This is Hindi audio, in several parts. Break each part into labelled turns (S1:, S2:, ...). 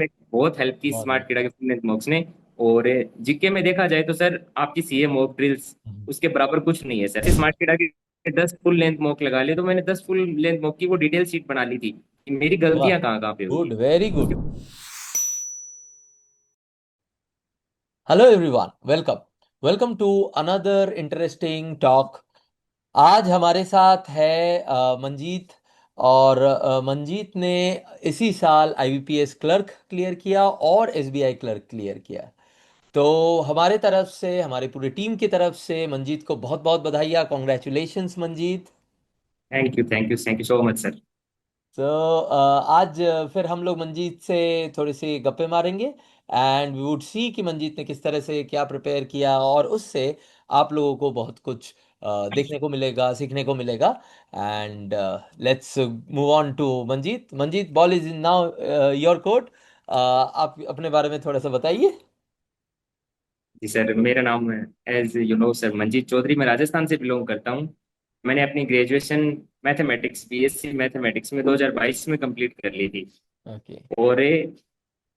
S1: मेरी बहुत हेल्प की
S2: बहुत
S1: स्मार्ट किडा के फुल लेंथ मॉक्स ने। और जीके में देखा जाए तो सर आपकी सीए मॉक ड्रिल्स
S2: बढ़िया।
S1: उसके बराबर कुछ नहीं है सर। स्मार्ट किडा के 10 फुल लेंथ मॉक लगा लिए तो मैंने 10 फुल लेंथ मॉक की वो डिटेल शीट बना ली थी कि मेरी
S2: वाह,
S1: गलतियां कहाँ कहाँ पे हुई
S2: गुड,
S1: है।
S2: वेरी
S1: उसके
S2: good. Hello everyone, welcome. Welcome to another interesting talk. आज हमारे साथ है मंजीत। और मंजीत ने इसी साल आईबीपीएस क्लर्क क्लियर किया और एसबीआई क्लर्क क्लियर किया। तो हमारे तरफ से, हमारी पूरी टीम की तरफ से मंजीत को बहुत बहुत बधाइयाँ, congratulations Manjeet.
S1: Thank you thank you so much sir.
S2: तो आज फिर हम लोग मंजीत से थोड़ी सी गप्पे मारेंगे एंड वी वुड सी कि मंजीत ने किस तरह से क्या प्रिपेयर किया, और उससे आप लोगों को बहुत कुछ देखने को मिलेगा, सीखने को मिलेगा। And let's move on to Manjeet. Manjeet, ball is in now your court. आप अपने बारे में थोड़ा सा बताइए।
S1: जी सर, मेरा नाम है as you know sir Manjeet Chaudhary. मैं राजस्थान से बिलोंग करता हूँ। मैंने अपनी ग्रेजुएशन मैथमेटिक्स बीएससी मैथमेटिक्स में 2022 में कंप्लीट कर ली थी।
S2: ओके।
S1: और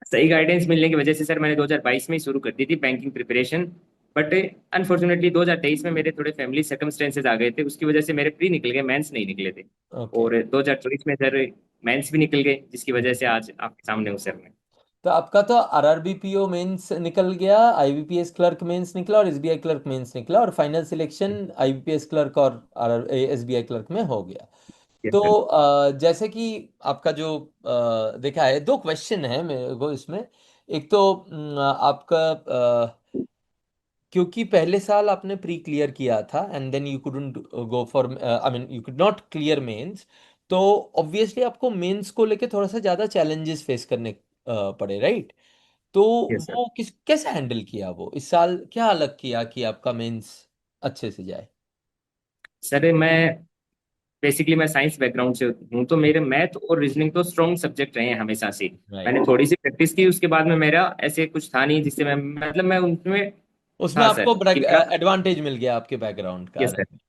S1: सही गाइडेंस मिलने की वजह से सर मैंने 2022 में ही शुरू कर दी थी बैंकिंग प्रिपरेशन। बट अनफॉर्चुनेटली 2023 में मेरे थोड़े फैमिली सर्कमस्टेंसेज आ गए थे, उसकी वजह से मेरे प्री निकल गए, मेंस नहीं निकले थे।
S2: ओके।
S1: और 2024 में सर मेंस भी निकल गए, जिसकी वजह से आज आपके सामने हूँ सर मैं।
S2: तो आपका तो आरआरबी पीओ मेंस निकल गया, आईबीपीएस क्लर्क मेंस निकला और एसबीआई क्लर्क मेंस निकला, और फाइनल सिलेक्शन आईबीपीएस क्लर्क और एसबीआई क्लर्क में हो गया।
S1: यस
S2: तो
S1: सर।
S2: जैसे कि आपका जो देखा है, दो क्वेश्चन है मेरे को इसमें। एक तो आपका क्योंकि पहले साल आपने प्री क्लियर किया था and then you couldn't go for, I mean you could not clear mains. तो ऑब्वियसली आपको मेंस को लेके थोड़ा सा ज्यादा चैलेंजेस फेस करने पड़े, राइट? तो
S1: यस सर।
S2: वो किस कैसे हैंडल किया, वो इस साल क्या अलग किया कि आपका मेंस अच्छे से जाए?
S1: सर मैं बेसिकली मैं साइंस बैकग्राउंड से हूँ, तो मेरे मैथ और रीजनिंग तो स्ट्रॉन्ग सब्जेक्ट रहे हैं हमेशा से।
S2: राइट।
S1: मैंने थोड़ी सी प्रैक्टिस की, उसके बाद में मेरा ऐसे कुछ था नहीं जिससे मैं मतलब मैं उनमें
S2: उसमें
S1: था सर
S2: आपको
S1: कि मेरा।
S2: एडवांटेज मिल गया आपके बैकग्राउंड का,
S1: yes sir.
S2: Right?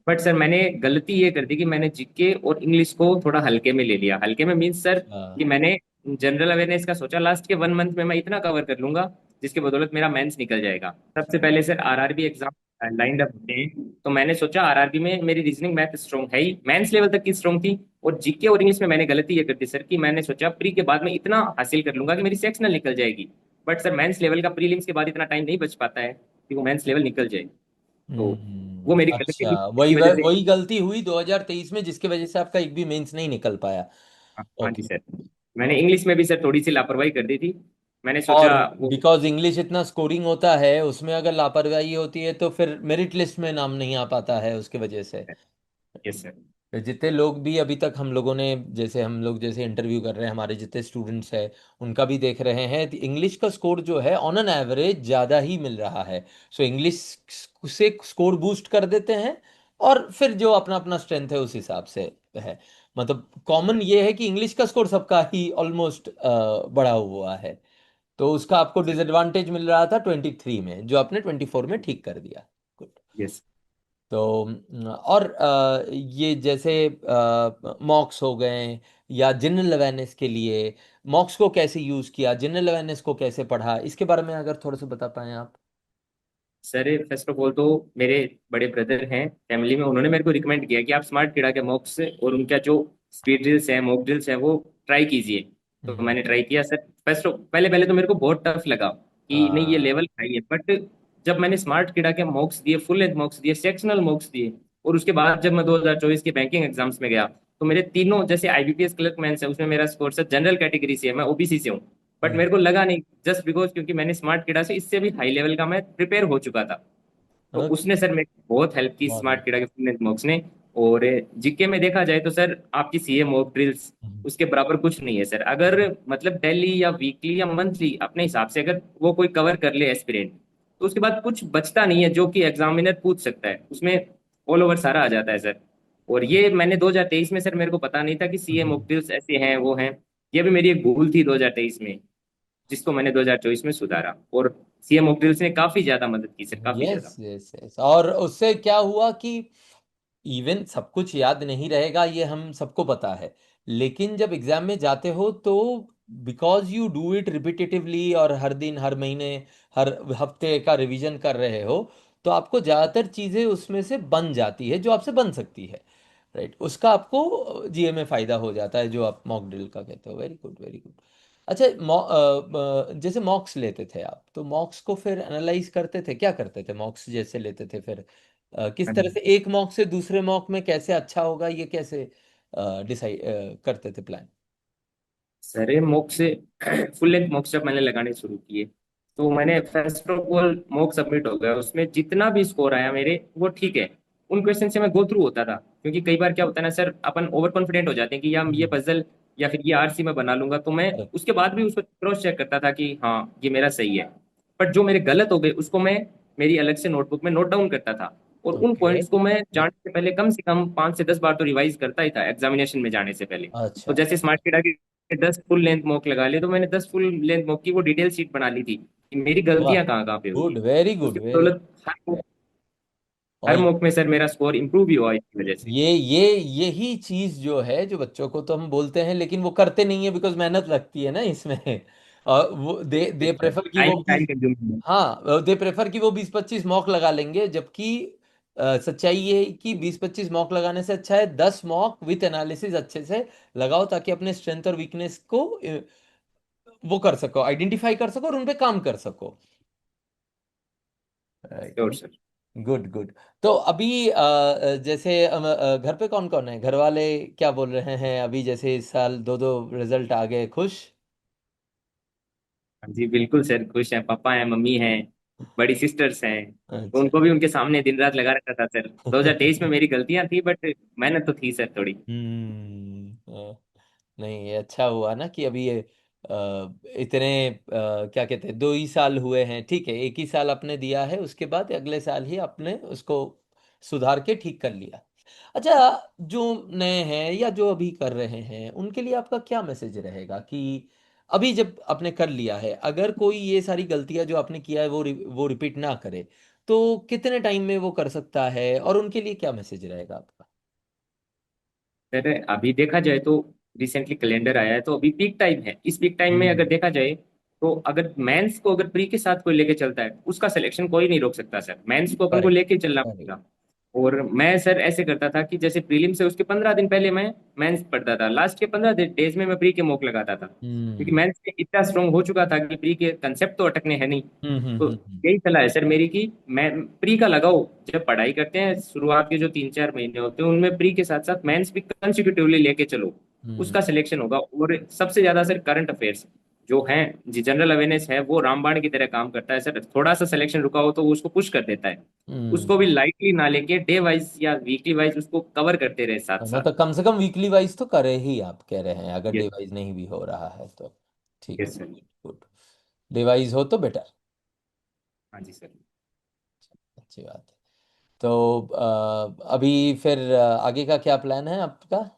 S1: But sir मैंने गलती ये कर दी कि मैंने जीके और इंग्लिश को थोड़ा हल्के में ले लिया। हल्के में मीन्स सर कि मैंने जनरल अवेयरनेस का सोचा लास्ट के 1 मंथ में मैं इतना कवर कर लूंगा जिसके बदौलत मेरा मेंस निकल जाएगा। सबसे पहले sir RRB exam lined up होते हैं, तो मैंने सोचा आरआरबी में मेरी रीजनिंग मैथ स्ट्रॉन्ग है ही, मेंस लेवल तक की स्ट्रॉन्ग थी। और जीके और इंग्लिश में मैंने गलती ये कर दी सर कि मैंने सोचा प्री के बाद में इतना हासिल कर लूंगा कि मेरी सेक्शनल निकल जाएगी। बट सर मेंस लेवल का प्रीलिम्स के बाद इतना टाइम नहीं बच पाता है कि वो मेंस लेवल निकल जाए। तो वो मेरी गलती
S2: अच्छा,
S1: थी जिसकी वजह से।
S2: वही गलती हुई 2023 में जिसकी वजह से आपका एक भी मेंस नहीं निकल पाया।
S1: हाँ हाँ जी
S2: ओके।
S1: सर। मैंने इंग्लिश में भी सर थोड़ी सी लापरवाही कर दी थी। मैंने
S2: और
S1: सोचा वो।
S2: बिकॉज इंग्लिश इतना स्कोरिंग होता है, उसमें अगर लापरवाही होती है तो फिर मेरिट लिस्ट में नाम नहीं आ पाता है उसके वजह से।
S1: Yes sir.
S2: जितने लोग भी अभी तक हम लोगों ने, जैसे हम लोग जैसे इंटरव्यू कर रहे हैं, हमारे जितने स्टूडेंट्स हैं उनका भी देख रहे हैं, तो इंग्लिश का स्कोर जो है ऑन एन एवरेज ज़्यादा ही मिल रहा है। सो इंग्लिश से स्कोर बूस्ट कर देते हैं, और फिर जो अपना अपना स्ट्रेंथ है उस हिसाब से है। मतलब कॉमन ये है कि इंग्लिश का स्कोर सबका ही ऑलमोस्ट बढ़ा हुआ है। तो उसका आपको डिसएडवांटेज मिल रहा था 23 में, जो आपने 24 में ठीक कर दिया। गुड।
S1: यस
S2: तो और ये जैसे मॉक्स हो गए या जनरल अवेयरनेस के लिए, मॉक्स को कैसे यूज किया, जनरल अवेयरनेस को कैसे पढ़ा, इसके बारे में अगर थोड़ा सा बता पाएं आप।
S1: सर, फर्स्ट ऑफ ऑल तो मेरे बड़े ब्रदर हैं फैमिली में, उन्होंने मेरे को रिकमेंड किया कि आप स्मार्ट किड़ा के मॉक्स और उनका जो स्पीड ड्रिल्स है मॉक ड्रिल्स है वो ट्राई कीजिए। तो
S2: हम्म।
S1: मैंने ट्राई किया सर। फर्स्ट पहले पहले तो मेरे को बहुत टफ लगा कि नहीं ये
S2: हाँ।
S1: लेवल हाई है। बट जब मैंने स्मार्ट किड़ा के मॉक्स दिए, फुल लेंथ मॉक्स दिए, सेक्शनल मॉक्स दिए, और उसके बाद जब मैं 2024 के बैंकिंग एग्जाम्स में गया तो मेरे तीनों जैसे आईबीपीएस क्लर्क मेंस है उसमें मेरा स्कोर सर जनरल कैटेगरी से है, मैं ओबीसी से हूँ। बट
S2: हम्म।
S1: मेरे को लगा नहीं, जस्ट बिकॉज क्योंकि मैंने स्मार्ट किड़ा से इससे भी हाई लेवल का मैं प्रिपेयर हो चुका था। तो
S2: ओके।
S1: उसने सर मेरी बहुत हेल्प की
S2: बहुत
S1: स्मार्ट
S2: बढ़िया।
S1: किड़ा के फुल लेंथ मॉक्स ने। और जीके में देखा जाए तो सर आपकी सीए मॉक ड्रिल्स
S2: हम्म।
S1: उसके बराबर कुछ नहीं है सर। अगर मतलब डेली या वीकली या मंथली अपने हिसाब से अगर वो कोई कवर कर ले एस्पिरेंट, तो उसके बाद कुछ बचता नहीं है जो कि एग्जामिनर पूछ सकता है उसमें। ऑल ओवर सारा आ जाता है सर। और ये मैंने 2023 में सर मेरे को पता नहीं था कि सीए
S2: हम्म।
S1: मॉक ड्रिल्स ऐसे हैं वो हैं। ये भी मेरी एक भूल थी 2023 में, जिसको मैंने 2024 में सुधारा। और सीए मॉक ड्रिल्स ने काफी ज्यादा मदद की सर, काफी
S2: यस
S1: ज्यादा।
S2: Yes yes. और उससे क्या हुआ कि इवन सब कुछ याद नहीं रहेगा, ये हम सबको पता है, लेकिन जब एग्जाम में जाते हो तो because you do it repetitively और हर दिन, हर महीने, हर हफ्ते का रिवीजन कर रहे हो, तो आपको ज़्यादातर चीज़ें उसमें से बन जाती है जो आपसे बन सकती है। राइट, उसका आपको जीए में फ़ायदा हो जाता है, जो आप मॉक ड्रिल का कहते हो। Very good, very good. अच्छा, जैसे मॉक्स लेते थे आप, तो मॉक्स को फिर एनालाइज करते थे, क्या करते थे मॉक्स जैसे लेते थे फिर? किस तरह से एक मॉक से दूसरे मॉक में कैसे अच्छा होगा, ये कैसे डिसाइड करते थे प्लान?
S1: सरे मॉक से फुल लेंथ मॉक जब मैंने लगाने शुरू किए, तो मैंने first of all mock submit हो गया, उसमें जितना भी स्कोर आया मेरे वो ठीक है। उन क्वेश्चन से मैं गो थ्रू होता था, क्योंकि कई बार क्या होता है ना सर, अपन ओवर कॉन्फिडेंट हो जाते हैं कि यार ये
S2: हम्म।
S1: पजल या फिर ये आरसी मैं बना लूंगा, तो मैं
S2: करेक्ट।
S1: उसके बाद भी उसको क्रॉस चेक करता था कि हाँ ये मेरा सही है। बट जो मेरे गलत हो गए उसको मैं मेरी अलग से नोटबुक में नोट डाउन करता था, और उन
S2: ओके।
S1: पॉइंट्स को मैं जाने से पहले कम से कम 5 से 10 बार तो रिवाइज करता ही था एग्जामिनेशन में जाने से पहले। तो
S2: अच्छा।
S1: जैसे स्मार्ट किडा के 10 फुल लेंथ मॉक लगा लिए, तो मैंने 10 फुल लेंथ मॉक की वो डिटेल शीट बना ली थी कि मेरी
S2: वाह,
S1: गलतियां कहाँ कहाँ पे हुई
S2: गुड,
S1: है।
S2: वेरी गुड,
S1: उसकी
S2: वेरी।
S1: बदौलत
S2: और
S1: हर मॉक में सर मेरा स्कोर इंप्रूव भी हुआ इसकी वजह से।
S2: यही चीज जो है, जो बच्चों को तो हम बोलते हैं लेकिन वो करते नहीं है, बिकॉज मेहनत लगती है ना इसमें। और वो दे प्रेफर कि वो
S1: टाइम टाइम
S2: बीस,
S1: कंज्यूमिंग।
S2: हाँ, दे प्रेफर कि वो 20-25 मॉक लगा लेंगे, जबकि सच्चाई ये है कि 20-25 मॉक लगाने से अच्छा है 10 मॉक विथ एनालिसिस अच्छे से लगाओ, ताकि अपने स्ट्रेंथ और वीकनेस को वो कर सको, आइडेंटिफाई कर सको और उन पे काम कर सको।
S1: Sure sir.
S2: Good, good. तो अभी जैसे घर पे कौन कौन है, घर वाले क्या बोल रहे हैं अभी? जैसे इस साल दो दो रिजल्ट आ गए, खुश?
S1: जी बिल्कुल सर, खुश हैं, पापा हैं, मम्मी हैं, बड़ी सिस्टर्स हैं। तो
S2: अच्छा।
S1: उनको भी उनके सामने दिन रात लगा रखा था सर। 2023 में मेरी गलतियां थी, बट मेहनत तो थी सर थोड़ी।
S2: नहीं, ये अच्छा हुआ ना कि अभी ये इतने क्या कहते हैं, 2 ही साल हुए हैं, ठीक है, एक ही साल आपने दिया है, उसके बाद अगले साल ही आपने उसको सुधार के ठीक कर लिया। अच्छा, जो नए हैं या जो अभी कर रहे हैं, उनके लिए आपका क्या मैसेज रहेगा कि अभी जब आपने कर लिया है, अगर कोई ये सारी गलतियां जो आपने किया है वो रिपीट ना करे, तो कितने टाइम में वो कर सकता है, और उनके लिए क्या मैसेज रहेगा आपका?
S1: सर अभी देखा जाए तो रिसेंटली कैलेंडर आया है, तो अभी पीक टाइम है। इस पीक टाइम में अगर
S2: हम्म।
S1: देखा जाए, तो अगर मेंस को अगर प्री के साथ कोई लेके चलता है, उसका सिलेक्शन कोई नहीं रोक सकता सर। मेंस को अपन को
S2: करेक्ट,
S1: लेके चलना
S2: करेक्ट।
S1: पड़ेगा। और मैं सर ऐसे करता था कि जैसे प्रीलिम से उसके 15 दिन पहले मैं मेंस पढ़ता था, लास्ट के 15 डेज में मैं प्री के मॉक लगाता था, क्योंकि
S2: हम्म,
S1: मेंस में इतना स्ट्रांग हो चुका था कि प्री के कंसेप्ट तो अटकने हैं नहीं।
S2: हम्म,
S1: तो यही सलाह है सर मेरी कि मैं प्री का लगाओ। जब पढ़ाई करते हैं शुरुआत के जो 3-4 महीने होते हैं, उनमें प्री के साथ साथ मेंस भी कंसिक्यूटिवली लेके चलो,
S2: हम्म,
S1: उसका सिलेक्शन होगा। और सबसे ज्यादा सर करंट अफेयर्स जो हैं, जी जनरल अवेयरनेस है, वो रामबाण की तरह काम करता है सर। थोड़ा सा सिलेक्शन रुका हो तो वो उसको पुश कर देता है। उसको भी
S2: हम्म।
S1: लाइटली ना लेके डे वाइज या वीकली वाइज उसको कवर करते रहे साथ साथ।
S2: मतलब कम से कम वीकली वाइज तो करे ही, आप कह रहे हैं, अगर डे
S1: यस।
S2: वाइज नहीं भी हो रहा है तो। ठीक है,
S1: yes sir.
S2: Good, good. Day wise हो तो बेटर।
S1: हाँ जी सर।
S2: अच्छी बात है। तो अभी फिर आगे का क्या प्लान है आपका?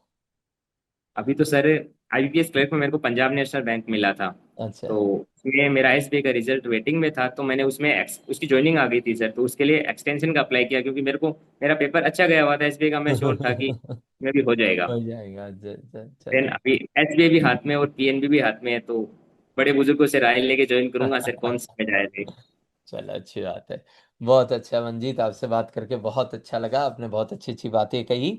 S1: अभी तो सर आईबीपीएस क्लर्क में मेरे को पंजाब नेशनल बैंक मिला था।
S2: अच्छा।
S1: तो उसमें मेरा एसबीआई का रिजल्ट वेटिंग में था, तो मैंने उसमें उसकी ज्वाइनिंग आ गई थी सर, तो उसके लिए एक्सटेंशन का अप्लाई किया, क्योंकि मेरे को मेरा पेपर अच्छा गया हुआ था एसबीआई का, मैं श्योर था कि मैं भी हो जाएगा।
S2: हो जाएगा,
S1: देन
S2: चलो।
S1: अभी एसबीआई भी हाथ में और पीएनबी भी हाथ में है, तो बड़े बुजुर्गों से राय लेके ज्वाइन करूंगा सर, कौन सा में जाए थे।
S2: चलो, अच्छी बात है। बहुत अच्छा मंजीत, आपसे बात करके बहुत अच्छा लगा, आपने बहुत अच्छी अच्छी बातें कही,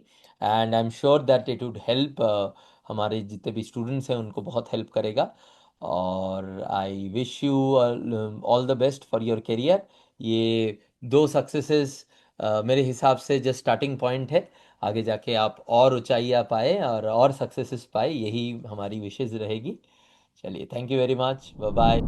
S2: and I am sure that it would help, हमारे जितने भी स्टूडेंट्स हैं उनको बहुत हेल्प करेगा। और I wish you all the best for your career. ये 2 सक्सेसेस मेरे हिसाब से जस्ट स्टार्टिंग पॉइंट है, आगे जाके आप और ऊंचाइयाँ पाए और सक्सेसेस पाए, यही हमारी विशेष रहेगी। चलिए, thank you very much, bye bye.